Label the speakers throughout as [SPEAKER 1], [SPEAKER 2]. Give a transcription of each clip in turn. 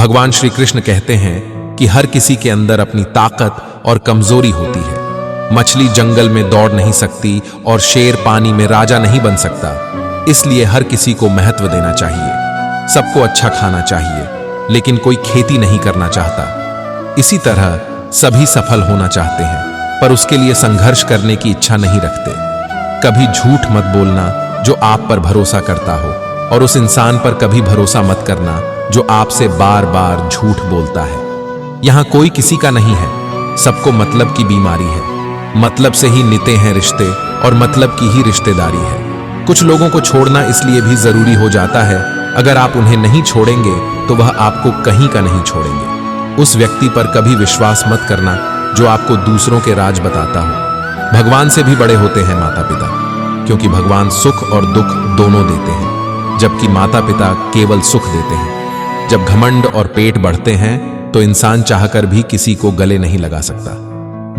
[SPEAKER 1] भगवान श्री कृष्ण कहते हैं कि हर किसी के अंदर अपनी ताकत और कमजोरी होती है। मछली जंगल में दौड़ नहीं सकती और शेर पानी में राजा नहीं बन सकता। इसलिए हर किसी को महत्व देना चाहिए, सबको अच्छा खाना चाहिए, लेकिन कोई खेती नहीं करना चाहता। इसी तरह सभी सफल होना चाहते हैं, पर उसके लिए संघर्ष करने की इच्छा नहीं रखते। कभी झूठ मत बोलना जो आप पर भरोसा करता हो, और उस इंसान पर कभी भरोसा मत करना जो आपसे बार बार झूठ बोलता है। यहां कोई किसी का नहीं है, सबको मतलब की बीमारी है। मतलब से ही निते हैं रिश्ते और मतलब की ही रिश्तेदारी है। कुछ लोगों को छोड़ना इसलिए भी जरूरी हो जाता है, अगर आप उन्हें नहीं छोड़ेंगे तो वह आपको कहीं का नहीं छोड़ेंगे। उस व्यक्ति पर कभी विश्वास मत करना जो आपको दूसरों के राज बताता हो। भगवान से भी बड़े होते हैं माता पिता, क्योंकि भगवान सुख और दुख दोनों देते हैं, जबकि माता पिता केवल सुख देते हैं। जब घमंड और पेट बढ़ते हैं तो इंसान चाहकर भी किसी को गले नहीं लगा सकता।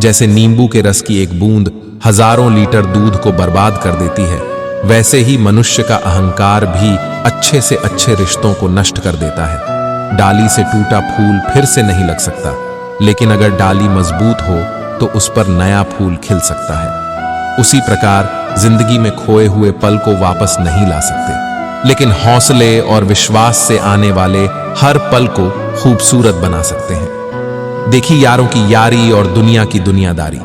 [SPEAKER 1] जैसे नींबू के रस की एक बूंद हजारों लीटर दूध को बर्बाद कर देती है, वैसे ही मनुष्य का अहंकार भी अच्छे से अच्छे रिश्तों को नष्ट कर देता है। डाली से टूटा फूल फिर से नहीं लग सकता, लेकिन अगर डाली मजबूत हो तो उस पर नया फूल खिल सकता है। उसी प्रकार जिंदगी में खोए हुए पल को वापस नहीं ला सकते, लेकिन हौसले और विश्वास से आने वाले हर पल को खूबसूरत बना सकते हैं। देखिए यारों की यारी और दुनिया की दुनियादारी,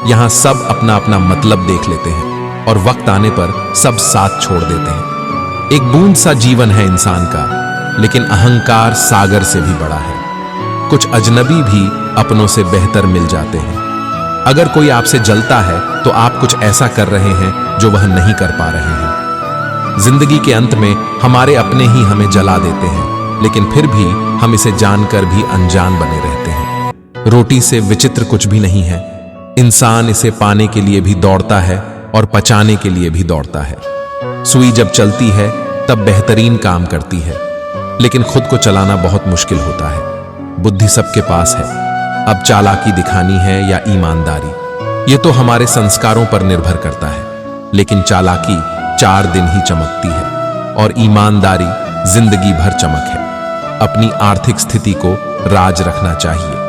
[SPEAKER 1] यहां सब अपना अपना मतलब देख लेते हैं और वक्त आने पर सब साथ छोड़ देते हैं। एक बूंद सा जीवन है इंसान का, लेकिन अहंकार सागर से भी बड़ा है। कुछ अजनबी भी अपनों से बेहतर मिल जाते हैं। अगर कोई आपसे जलता है तो आप कुछ ऐसा कर रहे हैं जो वह नहीं कर पा रहे हैं। जिंदगी के अंत में हमारे अपने ही हमें जला देते हैं, लेकिन फिर भी हम इसे जानकर भी अनजान बने रहते हैं। रोटी से विचित्र कुछ भी नहीं है। इंसान इसे पाने के लिए भी दौड़ता है और पचाने के लिए भी दौड़ता है। सुई जब चलती है तब बेहतरीन काम करती है, लेकिन खुद को चलाना बहुत मुश्किल होता है। बुद्धि सबके पास है, अब चालाकी दिखानी है या ईमानदारी, ये तो हमारे संस्कारों पर निर्भर करता है। लेकिन चालाकी 4 दिन ही चमकती है और ईमानदारी जिंदगी भर चमक है। अपनी आर्थिक स्थिति को राज रखना चाहिए।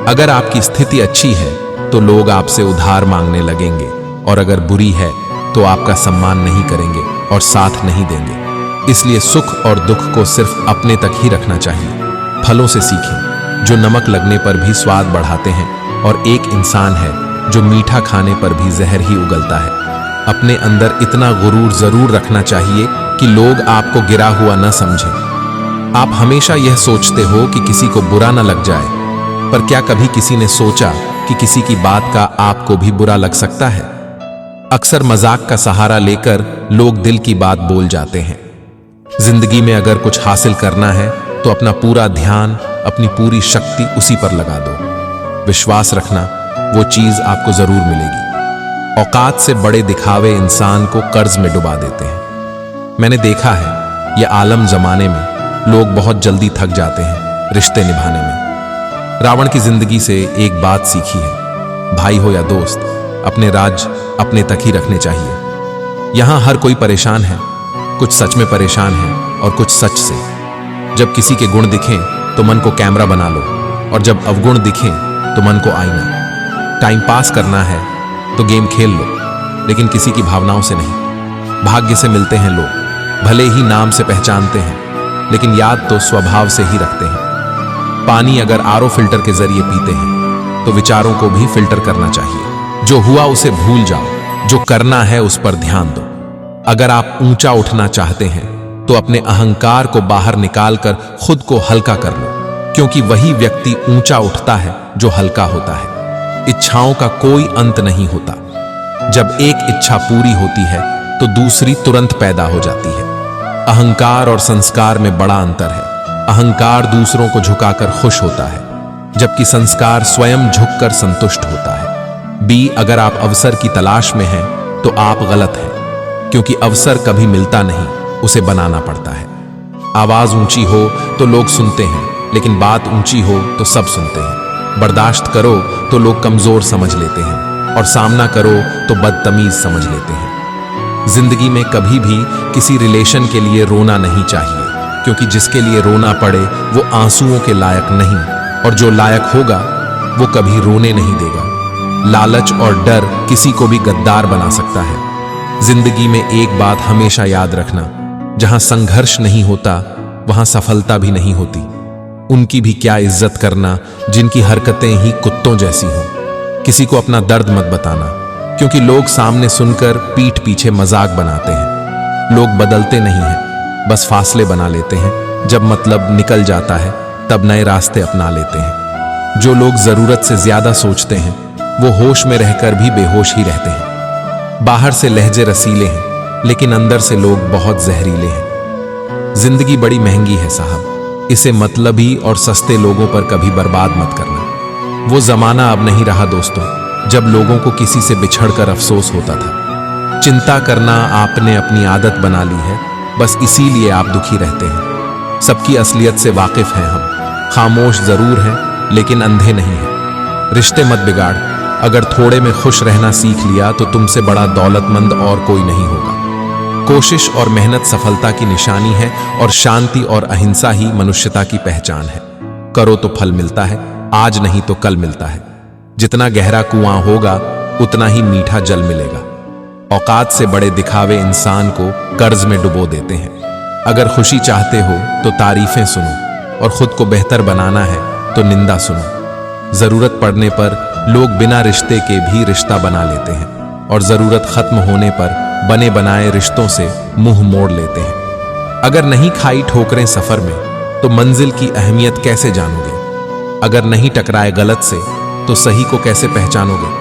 [SPEAKER 1] अगर आपकी स्थिति अच्छी है तो लोग आपसे उधार मांगने लगेंगे, और अगर बुरी है तो आपका सम्मान नहीं करेंगे और साथ नहीं देंगे। इसलिए सुख और दुख को सिर्फ अपने तक ही रखना चाहिए। फलों से सीखें जो नमक लगने पर भी स्वाद बढ़ाते हैं, और एक इंसान है जो मीठा खाने पर भी जहर ही उगलता है। अपने अंदर इतना गुरूर जरूर रखना चाहिए कि लोग आपको गिरा हुआ न समझें। आप हमेशा यह सोचते हो कि किसी को बुरा न लग जाए, पर क्या कभी किसी ने सोचा कि किसी की बात का आपको भी बुरा लग सकता है? अक्सर मजाक का सहारा लेकर लोग दिल की बात बोल जाते हैं। जिंदगी में अगर कुछ हासिल करना है तो अपना पूरा ध्यान, अपनी पूरी शक्ति उसी पर लगा दो। विश्वास रखना, वो चीज आपको जरूर मिलेगी। औकात से बड़े दिखावे इंसान को कर्ज में डुबा देते हैं। मैंने देखा है यह आलम जमाने में लोग बहुत जल्दी थक जाते हैं रिश्ते निभाने में। रावण की जिंदगी से एक बात सीखी है, भाई हो या दोस्त, अपने राज अपने तक ही रखने चाहिए। यहां हर कोई परेशान है, कुछ सच में परेशान है और कुछ सच से। जब किसी के गुण दिखें तो मन को कैमरा बना लो, और जब अवगुण दिखें तो मन को आईना। टाइम पास करना है तो गेम खेल लो, लेकिन किसी की भावनाओं से नहीं। भाग्य से मिलते हैं लोग, भले ही नाम से पहचानते हैं, लेकिन याद तो स्वभाव से ही रखते हैं। पानी अगर आरओ फिल्टर के जरिए पीते हैं तो विचारों को भी फिल्टर करना चाहिए। जो हुआ उसे भूल जाओ, जो करना है उस पर ध्यान दो। अगर आप ऊंचा उठना चाहते हैं तो अपने अहंकार को बाहर निकालकर खुद को हल्का कर लो, क्योंकि वही व्यक्ति ऊंचा उठता है जो हल्का होता है। इच्छाओं का कोई अंत नहीं होता। जब एक इच्छा पूरी होती है तो दूसरी तुरंत पैदा हो जाती है। अहंकार और संस्कार में बड़ा अंतर है। अहंकार दूसरों को झुकाकर खुश होता है, जबकि संस्कार स्वयं झुककर संतुष्ट होता है। अगर आप अवसर की तलाश में हैं तो आप गलत हैं, क्योंकि अवसर कभी मिलता नहीं, उसे बनाना पड़ता है। आवाज ऊंची हो तो लोग सुनते हैं, लेकिन बात ऊंची हो तो सब सुनते हैं। बर्दाश्त करो तो लोग कमजोर समझ लेते हैं, और सामना करो तो बदतमीज समझ लेते हैं। जिंदगी में कभी भी किसी रिलेशन के लिए रोना नहीं चाहिए, क्योंकि जिसके लिए रोना पड़े वो आंसुओं के लायक नहीं, और जो लायक होगा वो कभी रोने नहीं देगा। लालच और डर किसी को भी गद्दार बना सकता है। जिंदगी में एक बात हमेशा याद रखना, जहां संघर्ष नहीं होता वहां सफलता भी नहीं होती। उनकी भी क्या इज्जत करना जिनकी हरकतें ही कुत्तों जैसी हों। किसी को अपना दर्द मत बताना, क्योंकि लोग सामने सुनकर पीठ पीछे मजाक बनाते हैं। लोग बदलते नहीं हैं, बस फासले बना लेते हैं। जब मतलब निकल जाता है तब नए रास्ते अपना लेते हैं। जो लोग जरूरत से ज्यादा सोचते हैं वो होश में रहकर भी बेहोश ही रहते हैं। बाहर से लहजे रसीले हैं, लेकिन अंदर से लोग बहुत जहरीले हैं। जिंदगी बड़ी महंगी है साहब, इसे मतलबी और सस्ते लोगों पर कभी बर्बाद मत करना। वो जमाना अब नहीं रहा दोस्तों, जब लोगों को किसी से बिछड़कर अफसोस होता था। चिंता करना आपने अपनी आदत बना ली है, बस इसीलिए आप दुखी रहते हैं। सबकी असलियत से वाकिफ हैं हम, खामोश जरूर हैं लेकिन अंधे नहीं हैं। रिश्ते मत बिगाड़, अगर थोड़े में खुश रहना सीख लिया तो तुमसे बड़ा दौलतमंद और कोई नहीं होगा। कोशिश और मेहनत सफलता की निशानी है, और शांति और अहिंसा ही मनुष्यता की पहचान है। करो तो फल मिलता है, आज नहीं तो कल मिलता है। जितना गहरा कुआं होगा उतना ही मीठा जल मिलेगा। औकात से बड़े दिखावे इंसान को कर्ज में डुबो देते हैं। अगर खुशी चाहते हो तो तारीफें सुनो, और खुद को बेहतर बनाना है तो निंदा सुनो। जरूरत पड़ने पर लोग बिना रिश्ते के भी रिश्ता बना लेते हैं, और जरूरत खत्म होने पर बने बनाए रिश्तों से मुंह मोड़ लेते हैं। अगर नहीं खाई ठोकरें सफर में तो मंजिल की अहमियत कैसे जानोगे? अगर नहीं टकराए गलत से तो सही को कैसे पहचानोगे?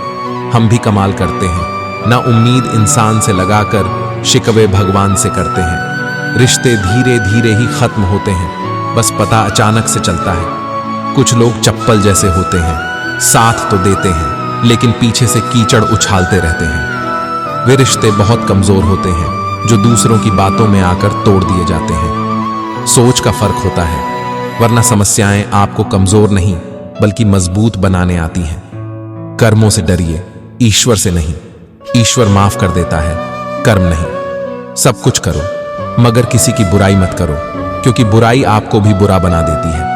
[SPEAKER 1] हम भी कमाल करते हैं, ना उम्मीद इंसान से लगाकर शिकवे भगवान से करते हैं। रिश्ते धीरे धीरे ही खत्म होते हैं, बस पता अचानक से चलता है। कुछ लोग चप्पल जैसे होते हैं, साथ तो देते हैं लेकिन पीछे से कीचड़ उछालते रहते हैं। वे रिश्ते बहुत कमजोर होते हैं जो दूसरों की बातों में आकर तोड़ दिए जाते हैं। सोच का फर्क होता है, वरना समस्याएं आपको कमजोर नहीं बल्कि मजबूत बनाने आती हैं। कर्मों से डरिए, ईश्वर से नहीं। ईश्वर माफ कर देता है, कर्म नहीं। सब कुछ करो मगर किसी की बुराई मत करो, क्योंकि बुराई आपको भी बुरा बना देती है।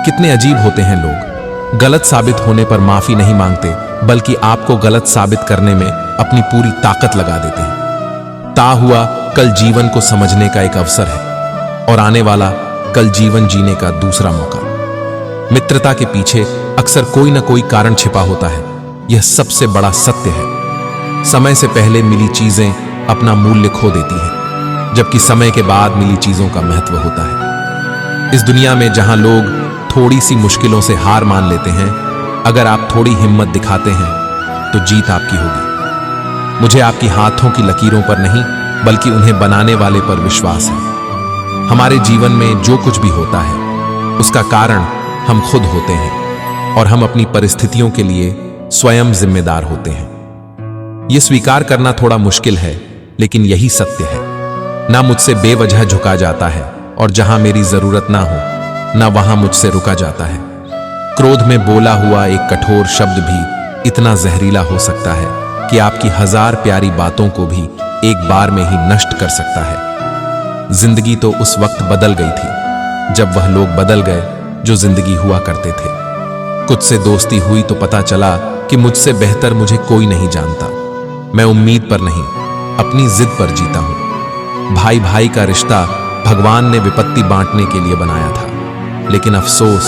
[SPEAKER 1] कितने अजीब होते हैं लोग, गलत साबित होने पर माफी नहीं मांगते बल्कि आपको गलत साबित करने में अपनी पूरी ताकत लगा देते हैं। ता हुआ कल जीवन को समझने का एक अवसर है, और आने वाला कल जीवन जीने का दूसरा मौका। मित्रता के पीछे अक्सर कोई ना कोई कारण छिपा होता है, यह सबसे बड़ा सत्य है। समय से पहले मिली चीजें अपना मूल्य खो देती हैं, जबकि समय के बाद मिली चीजों का महत्व होता है। इस दुनिया में जहां लोग थोड़ी सी मुश्किलों से हार मान लेते हैं, अगर आप थोड़ी हिम्मत दिखाते हैं तो जीत आपकी होगी। मुझे आपकी हाथों की लकीरों पर नहीं बल्कि उन्हें बनाने वाले पर विश्वास है। हमारे जीवन में जो कुछ भी होता है उसका कारण हम खुद होते हैं, और हम अपनी परिस्थितियों के लिए स्वयं जिम्मेदार होते हैं। यह स्वीकार करना थोड़ा मुश्किल है, लेकिन यही सत्य है। ना मुझसे बेवजह झुका जाता है, और जहां मेरी जरूरत ना हो ना वहां मुझसे रुका जाता है। क्रोध में बोला हुआ एक कठोर शब्द भी इतना जहरीला हो सकता है कि आपकी 1000 प्यारी बातों को भी एक बार में ही नष्ट कर सकता है। जिंदगी तो उस वक्त बदल गई थी जब वह लोग बदल गए जो जिंदगी हुआ करते थे। कुछ से दोस्ती हुई तो पता चला कि मुझसे बेहतर मुझे कोई नहीं जानता। मैं उम्मीद पर नहीं, अपनी जिद पर जीता हूं। भाई भाई का रिश्ता भगवान ने विपत्ति बांटने के लिए बनाया था, लेकिन अफसोस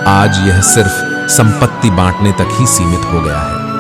[SPEAKER 1] आज यह सिर्फ संपत्ति बांटने तक ही सीमित हो गया है।